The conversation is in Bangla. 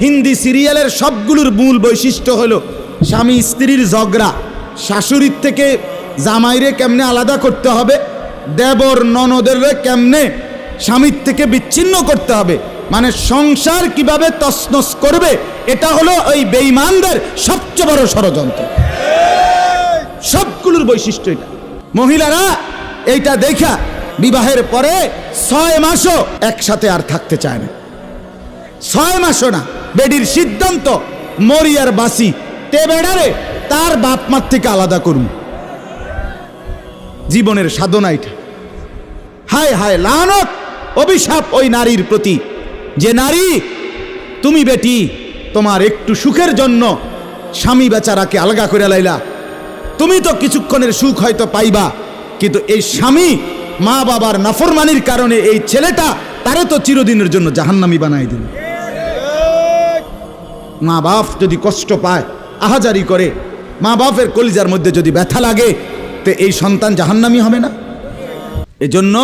হিন্দি সিরিয়ালের সবগুলোর মূল বৈশিষ্ট্য হলো স্বামী স্ত্রীর ঝগড়া, শাশুড়ির থেকে জামাইরে কেমনে আলাদা করতে হবে, দেবর ননদের কেমনে স্বামীর থেকে বিচ্ছিন্ন করতে হবে, মানে সংসার কিভাবে তছনছ করবে, এটা হলো ওই বেঈমানদের সবচেয়ে বড় ষড়যন্ত্র। সবগুলোর বৈশিষ্ট্য এটা। মহিলারা এইটা দেখা বিবাহের পরে 6 মাসও একসাথে আর থাকতে চায় না। 6 মাসও না। বেডির সিদ্ধান্ত মরি আর বাসি, তে বেড়ারে তার বাপ মার থেকে আলাদা করুন। জীবনের সাধনা এটা। হায় হায়, লানত, অভিশাপ ওই নারীর প্রতি, যে নারী তুমি বেটি তোমার একটু সুখের জন্য স্বামী বেচারাকে আলগা করে লাইলা। তুমি তো কিছুক্ষণের সুখ হয়তো পাইবা, কিন্তু এই স্বামী মা বাবার নাফরমানির কারণে এই ছেলেটা তারে তো চিরদিনের জন্য জাহান্নামী বানাই দিল। মা বাপ যদি কষ্ট পায়, আহাজারি করে, মা বাপের কলিজার মধ্যে যদি ব্যথা লাগে, তো এই সন্তান জাহান্নামী হবে না? এজন্য